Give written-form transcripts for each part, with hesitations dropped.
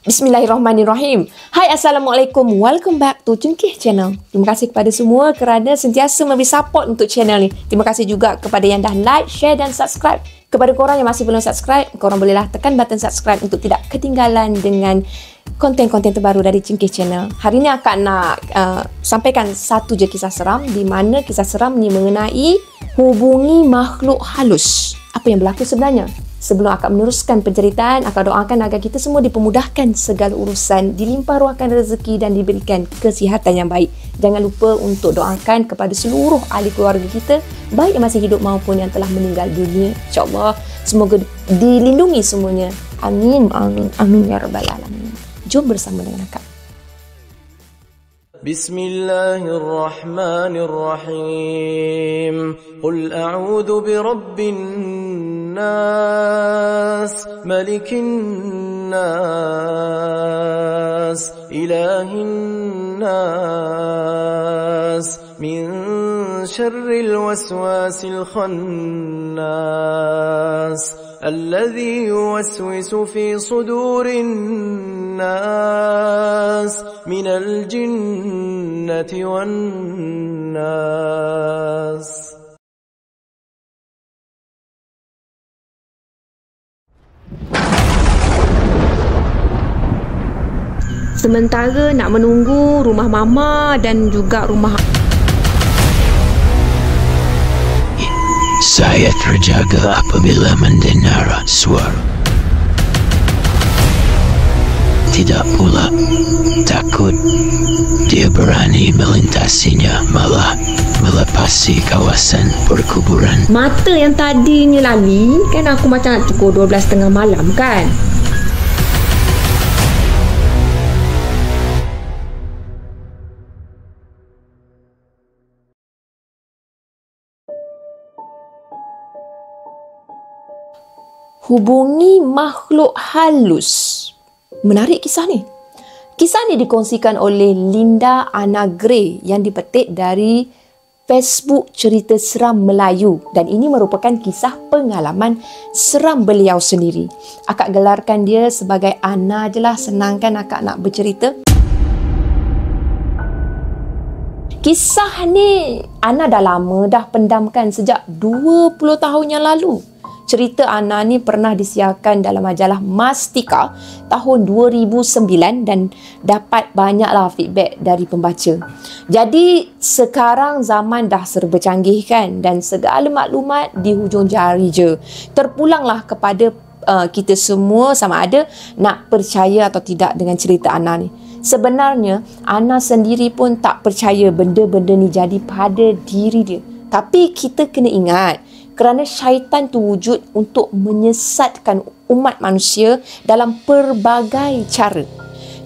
Bismillahirrahmanirrahim. Hai, Assalamualaikum. Welcome back to Cungkih Channel. Terima kasih kepada semua kerana sentiasa memberi support untuk channel ni. Terima kasih juga kepada yang dah like, share dan subscribe. Kepada korang yang masih belum subscribe, korang bolehlah tekan button subscribe untuk tidak ketinggalan dengan konten-konten terbaru dari Cungkih Channel. Hari ni akan nak sampaikan satu je kisah seram, di mana kisah seram ni mengenai hubungi makhluk halus. Apa yang berlaku sebenarnya? Sebelum akan meneruskan penceritaan, akan doakan agar kita semua dipermudahkan segala urusan, dilimpah ruahkan rezeki dan diberikan kesihatan yang baik. Jangan lupa untuk doakan kepada seluruh ahli keluarga kita, baik yang masih hidup maupun yang telah meninggal dunia. InsyaAllah, semoga dilindungi semuanya. Amin, amin, amin ya rabbal alamin. Jom bersama dengan akak. Bismillahirrahmanirrahim. Qul a'udhu birabbin nas, malikin nas, ilahin nas, min syarril waswasil khannas, الذي يوسوس في صدور الناس من الجنة والناس. Sementara nak menunggu rumah mama dan juga rumah saya terjaga apabila mendengar suara. Tidak pula takut dia berani melintasinya, malah melepasi kawasan perkuburan. mata yang tadi ni lali, kan aku macam nak pukul 12:30 malam kan? Hubungi makhluk halus. Menarik kisah ni. Kisah ni dikongsikan oleh Linda Anna Gray yang dipetik dari Facebook Cerita Seram Melayu, dan ini merupakan kisah pengalaman seram beliau sendiri. Akak gelarkan dia sebagai Anna je lah, senang kan akak nak bercerita. Kisah ni Anna dah lama dah pendamkan sejak 20 tahun yang lalu. Cerita Anna ni pernah disiarkan dalam majalah Mastika tahun 2009 dan dapat banyaklah feedback dari pembaca. Jadi sekarang zaman dah serba canggih kan, dan segala maklumat di hujung jari je. Terpulanglah kepada kita semua sama ada nak percaya atau tidak dengan cerita Anna ni. Sebenarnya Anna sendiri pun tak percaya benda-benda ni jadi pada diri dia. Tapi kita kena ingat, kerana syaitan tu wujud untuk menyesatkan umat manusia dalam pelbagai cara.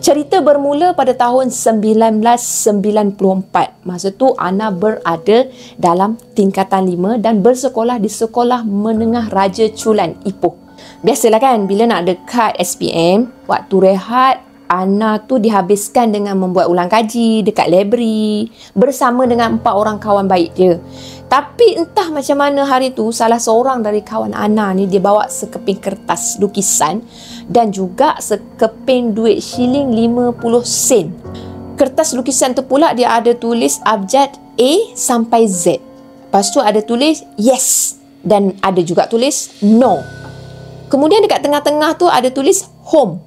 Cerita bermula pada tahun 1994. Masa tu Anna berada dalam tingkatan 5 dan bersekolah di Sekolah Menengah Raja Chulan, Ipoh. Biasalah kan, bila nak dekat SPM, waktu rehat Anna tu dihabiskan dengan membuat ulang kaji dekat library bersama dengan 4 orang kawan baik dia. Tapi entah macam mana hari tu, salah seorang dari kawan Anna ni dia bawa sekeping kertas lukisan dan juga sekeping duit shilling 50 sen. Kertas lukisan tu pula dia ada tulis abjad A sampai Z. Lepas tu ada tulis yes dan ada juga tulis no. Kemudian dekat tengah-tengah tu ada tulis home.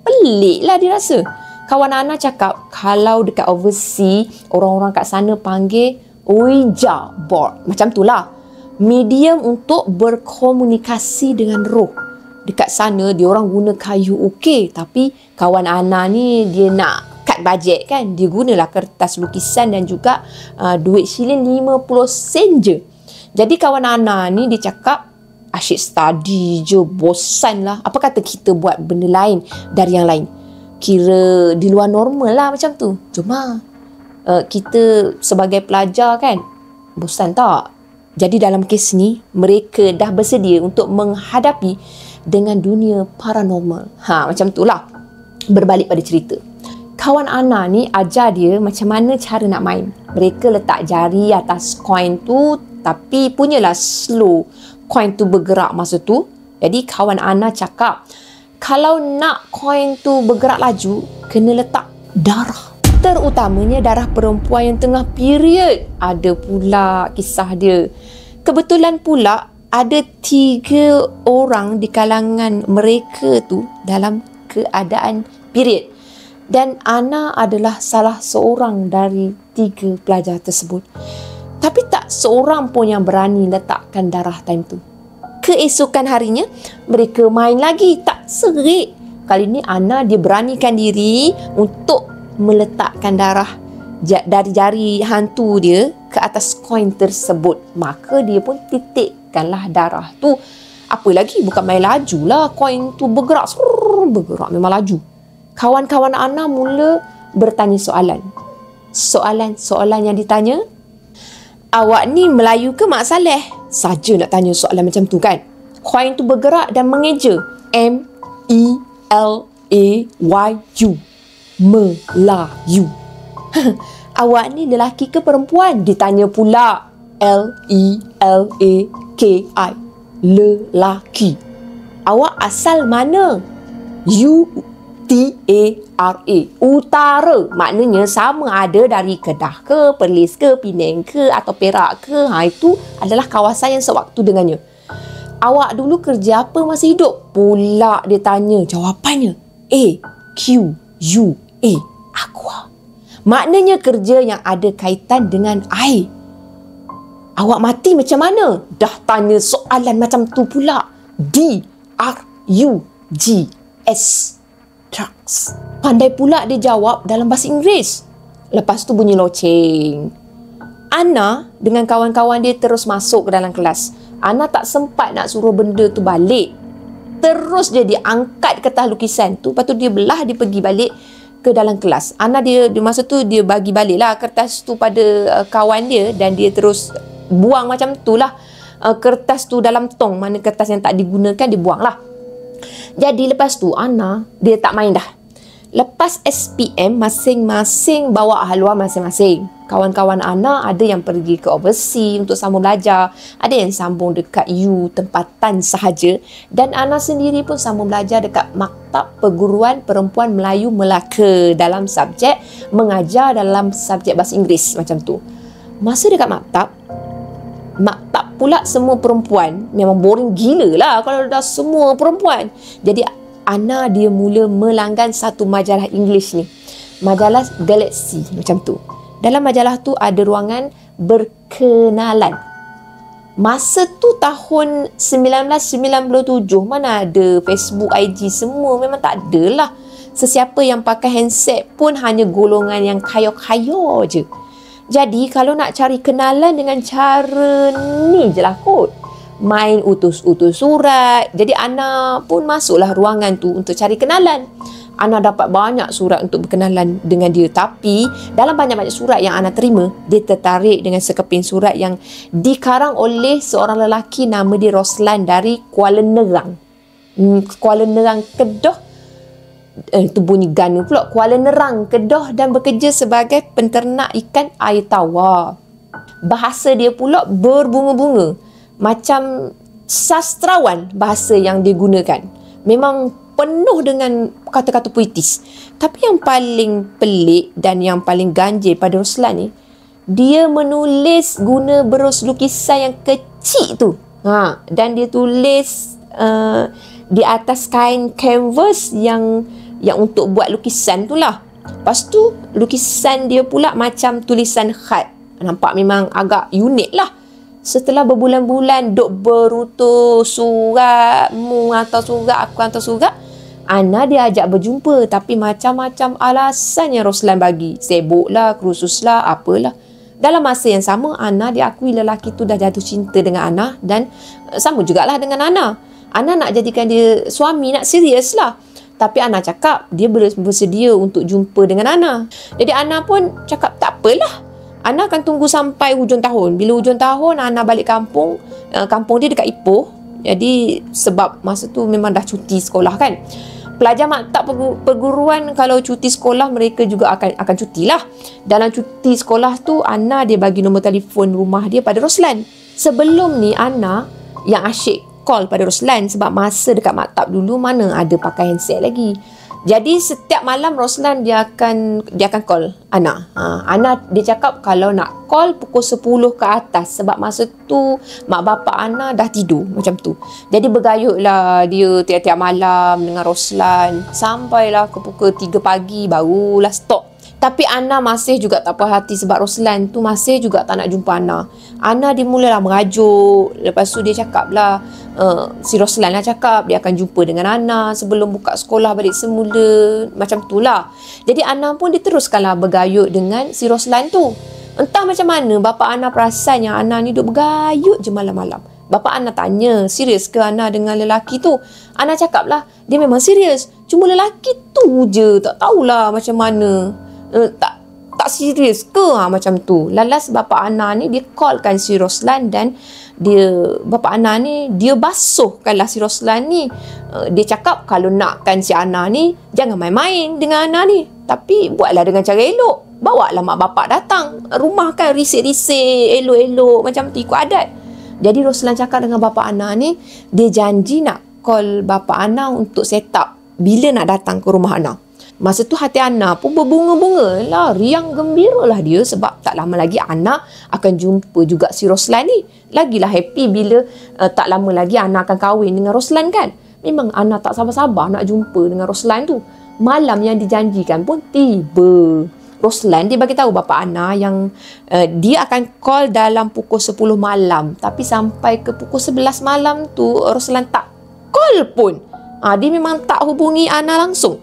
Peliklah dia rasa. Kawan Anna cakap kalau dekat overseas orang-orang kat sana panggil Ouija board. Macam tu lah. Medium untuk berkomunikasi dengan roh. Dekat sana dia orang guna kayu ukir. Tapi kawan Anna ni dia nak cut bajet kan. Dia gunalah kertas lukisan dan juga duit shilling 50 sen je. Jadi kawan Anna ni dia cakap asyik study je, bosan lah. Apa kata kita buat benda lain dari yang lain? Kira di luar normal lah macam tu. Cuma kita sebagai pelajar kan, bosan tak? Jadi dalam kes ni, mereka dah bersedia untuk menghadapi dengan dunia paranormal. Macam tu lah. Berbalik pada cerita. Kawan Anna ni ajar dia macam mana cara nak main. Mereka letak jari atas koin tu, tapi punyalah slow koin tu bergerak masa tu. Jadi kawan Anna cakap, kalau nak koin tu bergerak laju, kena letak darah. Terutamanya darah perempuan yang tengah period. Ada pula kisah dia. Kebetulan pula ada 3 orang di kalangan mereka tu dalam keadaan period. Dan Ana adalah salah seorang dari 3 pelajar tersebut. Tapi tak seorang pun yang berani letakkan darah time tu. Keesokan harinya, mereka main lagi. Tak serik. Kali ni Ana dia beranikan diri untuk meletakkan darah dari jari hantu dia ke atas koin tersebut. Maka dia pun titikkanlah darah tu. Apa lagi, bukan main laju lah. Koin tu bergerak. Bergerak memang laju. Kawan-kawan Ana mula bertanya soalan. Soalan yang ditanya, awak ni Melayu ke Mak Saleh? Saja nak tanya soalan macam tu kan. Koin tu bergerak dan mengeja. M-E-L-A-Y-U. Melayu. Awak ni lelaki ke perempuan? Ditanya pula. L-E-L-A-K-I. Lelaki. Awak asal mana? U-T-A-R-A. Utara. Maknanya sama ada dari Kedah ke, Perlis ke, Penang ke atau Perak ke. Itu adalah kawasan yang sewaktu dengannya. Awak dulu kerja apa masa hidup? Pula dia tanya. Jawapannya A-Q-U-A. Aqua. Maknanya kerja yang ada kaitan dengan air. Awak mati macam mana? Dah tanya soalan macam tu pula. D-R-U-G-S. Drugs. Pandai pula dia jawab dalam bahasa Inggeris. Lepas tu bunyi loceng. Ana dengan kawan-kawan dia terus masuk ke dalam kelas. Ana tak sempat nak suruh benda tu balik. Terus dia diangkat kertas lukisan tu. Lepas tu dia belah, dia pergi balik ke dalam kelas. Ana dia masa tu dia bagi balik lah kertas tu pada kawan dia. Dan dia terus buang macam tu lah. Kertas tu dalam tong. Mana kertas yang tak digunakan dia buang lah. Jadi lepas tu Ana dia tak main dah. Lepas SPM masing-masing bawa haluan masing-masing. Kawan-kawan Ana ada yang pergi ke overseas untuk sambung belajar, ada yang sambung dekat U tempatan sahaja, dan Ana sendiri pun sambung belajar dekat Maktab Perguruan Perempuan Melayu Melaka dalam subjek mengajar dalam subjek bahasa Inggeris macam tu. Masa dekat maktab pula semua perempuan, memang boring gila lah kalau dah semua perempuan. Jadi Ana dia mula melanggan satu majalah English ni, majalah Galaxy macam tu. Dalam majalah tu ada ruangan berkenalan. Masa tu tahun 1997, mana ada Facebook, IG semua, memang tak ada lah. Sesiapa yang pakai handset pun hanya golongan yang kaya-kaya je. Jadi kalau nak cari kenalan dengan cara ni je lah kot, main utus-utus surat. Jadi Ana pun masuklah ruangan tu untuk cari kenalan. Ana dapat banyak surat untuk berkenalan dengan dia. Tapi dalam banyak-banyak surat yang Ana terima, dia tertarik dengan sekeping surat yang dikarang oleh seorang lelaki nama dia Roslan dari Kuala Nerang. Kuala Nerang, Kedah. Itu bunyi gana pula. Kuala Nerang, Kedah, dan bekerja sebagai penternak ikan air tawar. Bahasa dia pula berbunga-bunga. Macam sastrawan bahasa yang dia gunakan. Memang penuh dengan kata-kata puitis. Tapi yang paling pelik dan yang paling ganjil pada Roslan ni, dia menulis guna berus lukisan yang kecil tu. Dan dia tulis di atas kain canvas yang untuk buat lukisan tu lah. Lepas tu lukisan dia pula macam tulisan khat. Nampak memang agak unik lah. Setelah berbulan-bulan duk berutus surat, mu hantar surat, aku hantar surat, Ana dia ajak berjumpa, tapi macam-macam alasan yang Roslan bagi. Sibuk lah, kursus lah, apalah. Dalam masa yang sama, Ana diakui lelaki tu dah jatuh cinta dengan Ana, dan sama jugalah dengan Ana. Ana nak jadikan dia suami, nak serius lah. Tapi Ana cakap dia bersedia untuk jumpa dengan Ana. Jadi Ana pun cakap tak apalah. Ana akan tunggu sampai hujung tahun. Bila hujung tahun, Ana balik kampung. Kampung dia dekat Ipoh. Jadi sebab masa tu memang dah cuti sekolah kan. Pelajar maktab perguruan kalau cuti sekolah mereka juga akan cuti lah. Dalam cuti sekolah tu Ana dia bagi nombor telefon rumah dia pada Roslan. Sebelum ni Ana yang asyik call pada Roslan sebab masa dekat maktab dulu mana ada pakai handset lagi. Jadi setiap malam Roslan dia akan call Ana. Ana dia cakap kalau nak call pukul 10 ke atas sebab masa tu mak bapak Ana dah tidur macam tu. Jadi bergayutlah dia tiap-tiap malam dengan Roslan sampailah ke pukul 3 pagi barulah stop. Tapi Ana masih juga tak puas hati sebab Roslan tu masih juga tak nak jumpa Ana. Ana dia mulalah merajuk. Lepas tu dia cakap lah, si Roslan lah cakap dia akan jumpa dengan Ana sebelum buka sekolah balik semula. Macam tu lah. Jadi Ana pun dia teruskanlah bergayut dengan si Roslan tu. Entah macam mana bapa Ana perasan yang Ana ni duk bergayut je malam-malam. Bapa Ana tanya, serius ke Ana dengan lelaki tu? Ana cakap lah, dia memang serius. Cuma lelaki tu je tak tahulah macam mana. Tak serius ke macam tu. Lalas bapa Ana ni dia callkan si Roslan dan bapa Ana ni dia basuhkanlah si Roslan ni. Dia cakap kalau nakkan si Ana ni jangan main-main dengan Ana ni, tapi buatlah dengan cara elok. Bawalah mak bapak datang rumah kan, risik-risik elok-elok macam tu ikut adat. Jadi Roslan cakap dengan bapa Ana ni, dia janji nak call bapa Ana untuk set up bila nak datang ke rumah Ana. Masa tu hati Ana pun berbunga-bunga lah, riang gembira lah dia sebab tak lama lagi Ana akan jumpa juga si Roslan ni. Lagilah happy bila tak lama lagi Ana akan kahwin dengan Roslan kan. Memang Ana tak sabar-sabar nak jumpa dengan Roslan tu. Malam yang dijanjikan pun tiba. Roslan dia bagi tahu bapa Ana yang dia akan call dalam pukul 10 malam. Tapi sampai ke pukul 11 malam tu Roslan tak call pun. Dia memang tak hubungi Ana langsung.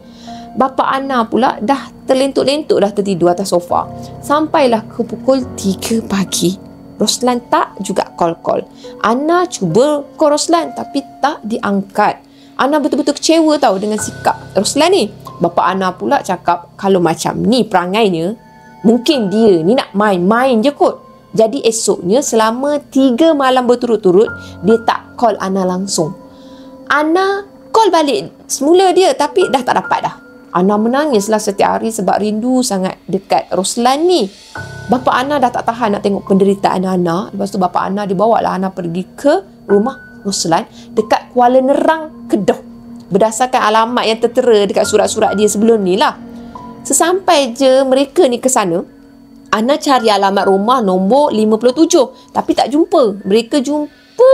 Bapa Ana pula dah terlentuk-lentuk dah tertidur atas sofa. Sampailah ke pukul 3 pagi. Roslan tak juga call-call. Ana cuba call Roslan tapi tak diangkat. Ana betul-betul kecewa tahu dengan sikap Roslan ni. Bapa Ana pula cakap kalau macam ni perangainya, mungkin dia ni nak main-main je kot. Jadi esoknya selama 3 malam berturut-turut dia tak call Ana langsung. Ana call balik semula dia tapi dah tak dapat dah. Ana menangislah setiap hari sebab rindu sangat dekat Roslan ni. Bapa Ana dah tak tahan nak tengok penderitaan Ana. Lepas tu bapa Ana dibawalah Ana pergi ke rumah Roslan dekat Kuala Nerang, Kedah. Berdasarkan alamat yang tertera dekat surat-surat dia sebelum ni lah. Sesampai je mereka ni ke sana, Ana cari alamat rumah nombor 57 tapi tak jumpa. Mereka jumpa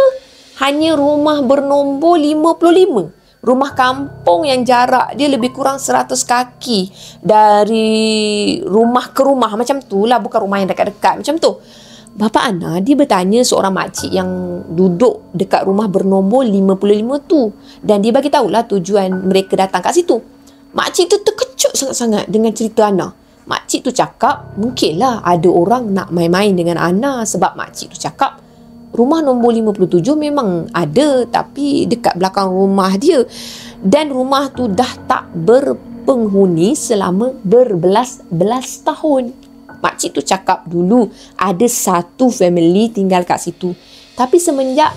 hanya rumah bernombor 55. Rumah kampung yang jarak dia lebih kurang 100 kaki dari rumah ke rumah. Macam tu lah, bukan rumah yang dekat-dekat macam tu. Bapa Ana dia bertanya seorang makcik yang duduk dekat rumah bernombor 55 tu. Dan dia bagi tahulah tujuan mereka datang kat situ. Makcik tu terkejut sangat-sangat dengan cerita Ana. Makcik tu cakap mungkinlah ada orang nak main-main dengan Ana sebab makcik tu cakap rumah nombor 57 memang ada tapi dekat belakang rumah dia. Dan rumah tu dah tak berpenghuni selama berbelas-belas tahun. Makcik tu cakap dulu ada satu family tinggal kat situ. Tapi semenjak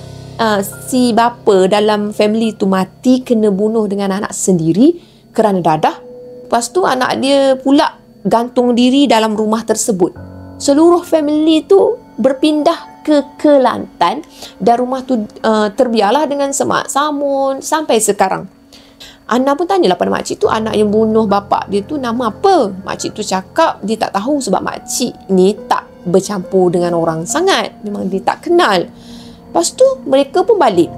si bapa dalam family tu mati kena bunuh dengan anak sendiri kerana dadah. Lepas tu anak dia pula gantung diri dalam rumah tersebut. Seluruh family tu berpindah ke Kelantan dan rumah tu terbiarlah dengan semak samun sampai sekarang. Ana pun tanyalah pada makcik tu anak yang bunuh bapak dia tu nama apa. Makcik tu cakap dia tak tahu sebab makcik ni tak bercampur dengan orang sangat. Memang dia tak kenal. Lepas tu mereka pun balik.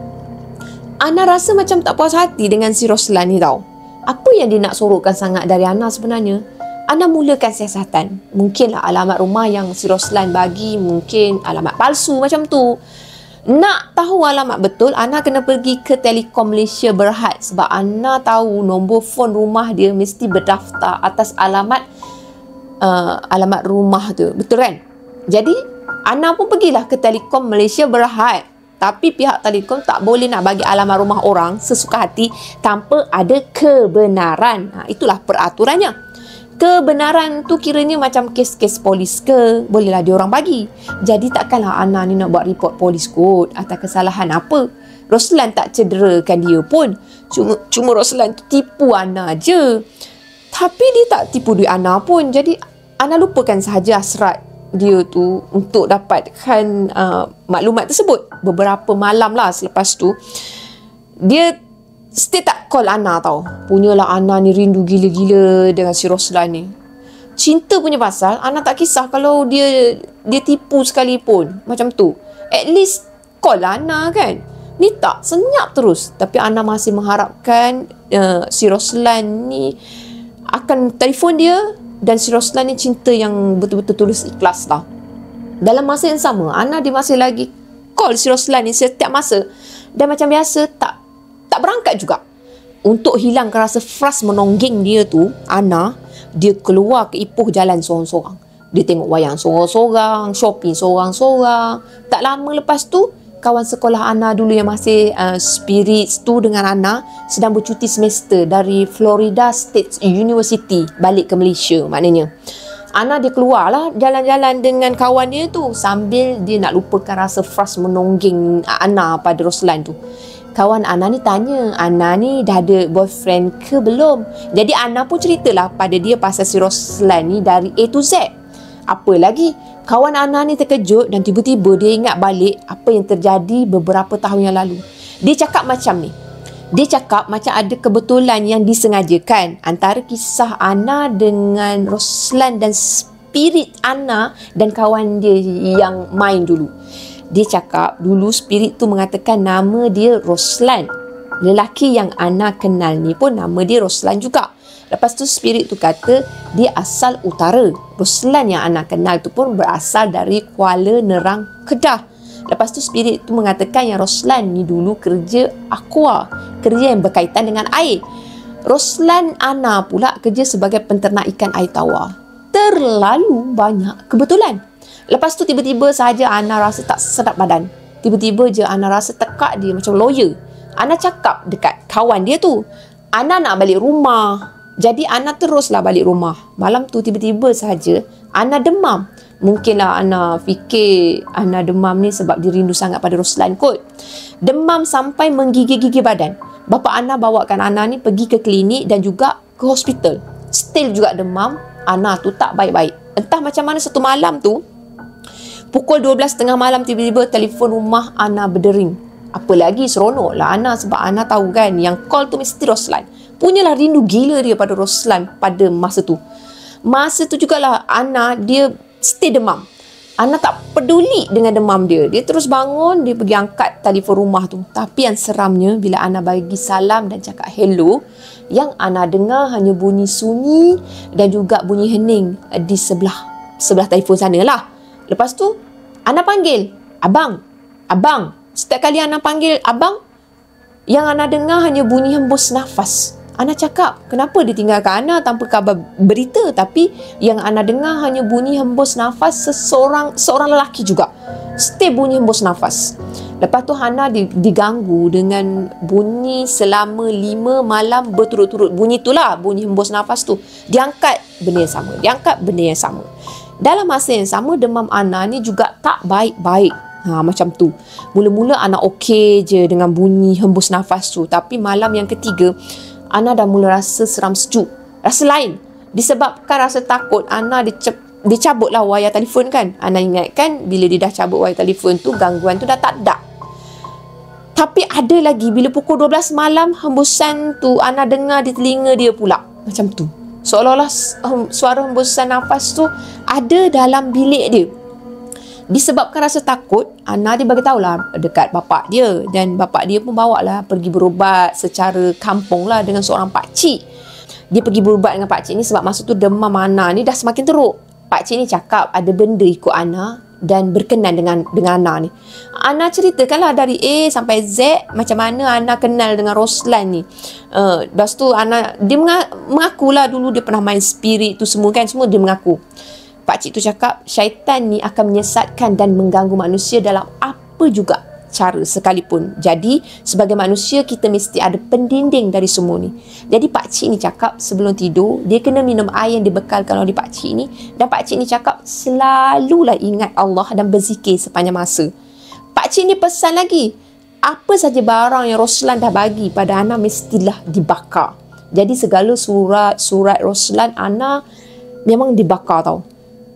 Ana rasa macam tak puas hati dengan si Roslan ni tau. Apa yang dia nak sorokkan sangat dari Ana sebenarnya? Ana mulakan siasatan. Mungkinlah alamat rumah yang si Roslan bagi mungkin alamat palsu macam tu. Nak tahu alamat betul, Ana kena pergi ke Telekom Malaysia Berhad sebab Ana tahu nombor fon rumah dia mesti berdaftar atas alamat rumah tu. Betul kan? Jadi Ana pun pergilah ke Telekom Malaysia Berhad. Tapi pihak Telekom tak boleh nak bagi alamat rumah orang sesuka hati tanpa ada kebenaran. Itulah peraturannya. Kebenaran tu kiranya macam kes-kes polis ke, bolehlah diorang bagi. Jadi takkanlah Ana ni nak buat report polis kot atas kesalahan apa. Roslan tak cederakan dia pun. Cuma Roslan tu tipu Ana je. Tapi dia tak tipu duit Ana pun. Jadi Ana lupakan sahaja hasrat dia tu untuk dapatkan maklumat tersebut. Beberapa malam lah selepas tu, dia still tak call Ana tau. Punyalah Ana ni rindu gila-gila dengan si Roslan ni. Cinta punya pasal, Ana tak kisah kalau dia tipu sekalipun. Macam tu. At least call Ana kan. Ni tak, senyap terus. Tapi Ana masih mengharapkan si Roslan ni akan telefon dia, dan si Roslan ni cinta yang betul-betul tulus ikhlas lah. Dalam masa yang sama, Ana dia masih lagi call si Roslan ni setiap masa. Dan macam biasa, tak berangkat juga. Untuk hilangkan rasa frust menongging dia tu, Ana, dia keluar ke Ipoh jalan sorang-sorang. Dia tengok wayang sorang-sorang, shopping sorang-sorang. Tak lama lepas tu, kawan sekolah Ana dulu yang masih spirits tu dengan Ana sedang bercuti semester dari Florida State University balik ke Malaysia maknanya. Ana dia keluar lah jalan-jalan dengan kawan dia tu sambil dia nak lupakan rasa frust menongging Ana pada Roslan tu. Kawan Ana ni tanya, Ana ni dah ada boyfriend ke belum? Jadi Ana pun ceritalah pada dia pasal si Roslan ni dari A to Z. Apa lagi, kawan Ana ni terkejut dan tiba-tiba dia ingat balik apa yang terjadi beberapa tahun yang lalu. Dia cakap macam ni. Dia cakap macam ada kebetulan yang disengajakan antara kisah Ana dengan Roslan dan spirit Ana dan kawan dia yang main dulu. Dia cakap dulu spirit tu mengatakan nama dia Roslan. Lelaki yang Ana kenal ni pun nama dia Roslan juga. Lepas tu spirit tu kata dia asal utara. Roslan yang Ana kenal tu pun berasal dari Kuala Nerang, Kedah. Lepas tu spirit tu mengatakan yang Roslan ni dulu kerja aqua, kerja yang berkaitan dengan air. Roslan Ana pula kerja sebagai penternak ikan air tawar. Terlalu banyak kebetulan. Lepas tu tiba-tiba saja Ana rasa tak sedap badan. Tiba-tiba je Ana rasa tekak dia macam lawyer. Ana cakap dekat kawan dia tu, Ana nak balik rumah. Jadi Ana teruslah balik rumah. Malam tu tiba-tiba saja Ana demam. Mungkinlah Ana fikir Ana demam ni sebab dia rindu sangat pada Roslan kot. Demam sampai menggigil-gigil badan. Bapa Ana bawakan Ana ni pergi ke klinik dan juga ke hospital. Still juga demam. Ana tu tak baik-baik. Entah macam mana satu malam tu, pukul 12.30 malam tiba-tiba telefon rumah Ana berdering. Apa lagi seronok lah Ana sebab Ana tahu kan yang call tu mesti Roslan. Punyalah rindu gila dia pada Roslan pada masa tu. Masa tu jugalah Ana dia stay demam. Ana tak peduli dengan demam dia. Dia terus bangun, dia pergi angkat telefon rumah tu. Tapi yang seramnya bila Ana bagi salam dan cakap hello, yang Ana dengar hanya bunyi sunyi dan juga bunyi hening di sebelah telefon sana lah. Lepas tu Ana panggil, abang. Setiap kali Ana panggil abang, yang Ana dengar hanya bunyi hembus nafas. Ana cakap, kenapa dia tinggalkan Ana tanpa kabar berita? Tapi yang Ana dengar hanya bunyi hembus nafas seorang lelaki juga. Setiap bunyi hembus nafas. Lepas tu Ana diganggu dengan bunyi selama 5 malam berturut-turut. Bunyi itulah, bunyi hembus nafas tu. Diangkat benda yang sama. Dalam masa yang sama, demam Ana ni juga tak baik-baik. Macam tu. Mula-mula Ana okey je dengan bunyi hembus nafas tu. Tapi malam yang ketiga, Ana dah mula rasa seram sejuk. Rasa lain. Disebabkan rasa takut, Ana dia cabutlah wayar telefon kan. Ana ingatkan bila dia dah cabut wayar telefon tu, gangguan tu dah tak ada. Tapi ada lagi, bila pukul 12 malam, hembusan tu Ana dengar di telinga dia pula. Macam tu. Seolah-olah suara hembusan nafas tu ada dalam bilik dia. Disebabkan rasa takut, Ana dia beritahulah dekat bapak dia. Dan bapak dia pun bawa lah pergi berubat secara kampung lah dengan seorang pakcik. Dia pergi berubat dengan pakcik ni sebab masa tu demam Ana ni dah semakin teruk. Pakcik ni cakap ada benda ikut Ana dan berkenan dengan Ana ni. Ana ceritakanlah dari A sampai Z macam mana Ana kenal dengan Roslan ni. Lepas tu dia mengakulah dulu dia pernah main spirit tu semua kan. Semua dia mengaku. Pakcik tu cakap syaitan ni akan menyesatkan dan mengganggu manusia dalam apa juga cara sekalipun. Jadi sebagai manusia kita mesti ada pendinding dari semua ni. Jadi pakcik ni cakap sebelum tidur dia kena minum air yang dibekalkan oleh pakcik ni. Dan pakcik ni cakap selalulah ingat Allah dan berzikir sepanjang masa. Pakcik ni pesan lagi, apa saja barang yang Roslan dah bagi pada Ana mestilah dibakar. Jadi segala surat Roslan Ana memang dibakar tau.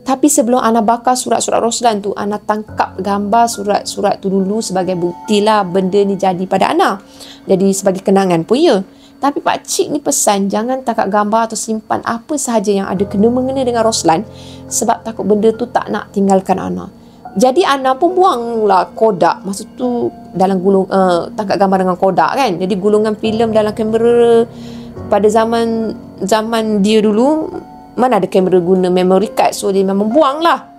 Tapi sebelum Ana bakar surat-surat Roslan tu, Ana tangkap gambar surat-surat tu dulu sebagai bukti lah benda ni jadi pada Ana. Jadi sebagai kenangan pun ya. Tapi pakcik ni pesan jangan tangkap gambar atau simpan apa sahaja yang ada kena-mengena dengan Roslan, sebab takut benda tu tak nak tinggalkan Ana. Jadi Ana pun buanglah Kodak. Masa tu dalam tangkap gambar dengan Kodak kan. Jadi gulungan filem dalam kamera pada zaman dia dulu, mana ada kamera guna memory card, so dia memang buang lah.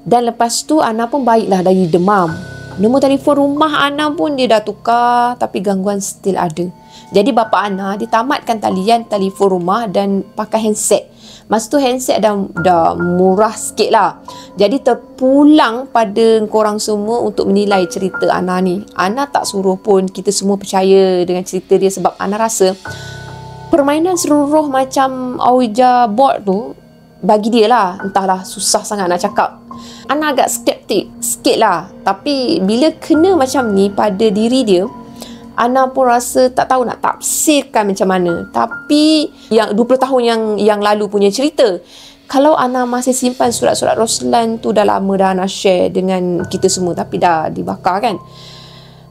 Dan lepas tu Ana pun baiklah dari demam. Nombor telefon rumah Ana pun dia dah tukar, tapi gangguan still ada. Jadi bapa Ana dia tamatkan talian telefon rumah dan pakai handset. Masa tu handset dah murah sikit lah. Jadi terpulang pada korang semua untuk menilai cerita Ana ni. Ana tak suruh pun, kita semua percaya dengan cerita dia sebab Ana rasa permainan seluruh macam Ouija board tu bagi dia lah, entahlah, susah sangat nak cakap. Ana agak skeptik sikit lah. Tapi bila kena macam ni pada diri dia, Ana pun rasa tak tahu nak tafsirkan macam mana. Tapi yang 20 tahun yang lalu punya cerita, kalau Ana masih simpan surat-surat Roslan tu, dah lama dah Ana share dengan kita semua, tapi dah dibakar kan.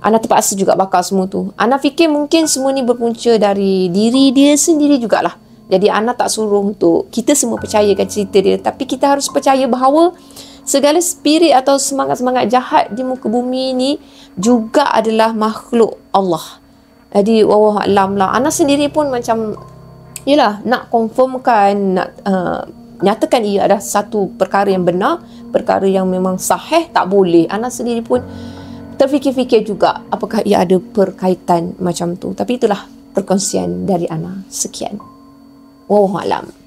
Ana terpaksa juga bakar semua tu. Ana fikir mungkin semua ni berpunca dari diri dia sendiri jugalah. Jadi Ana tak suruh untuk kita semua percayakan cerita dia, tapi kita harus percaya bahawa segala spirit atau semangat-semangat jahat di muka bumi ni juga adalah makhluk Allah. Jadi wallahualam lah. Ana sendiri pun macam yelah, nak confirmkan, nak nyatakan ia adalah satu perkara yang benar, perkara yang memang sahih, tak boleh. Ana sendiri pun terfikir-fikir juga apakah ia ada perkaitan macam tu. Tapi itulah perkongsian dari Ana. Sekian. Wallahualam.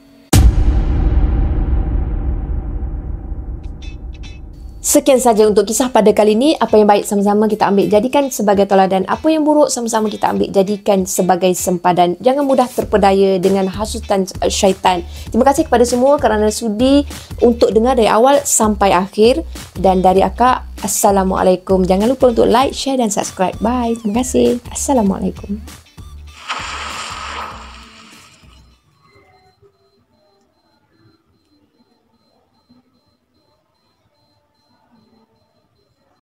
Sekian saja untuk kisah pada kali ini. Apa yang baik sama-sama kita ambil jadikan sebagai teladan. Apa yang buruk sama-sama kita ambil jadikan sebagai sempadan. Jangan mudah terpedaya dengan hasutan syaitan. Terima kasih kepada semua kerana sudi untuk dengar dari awal sampai akhir. Dan dari akak, Assalamualaikum. Jangan lupa untuk like, share dan subscribe. Bye. Terima kasih. Assalamualaikum.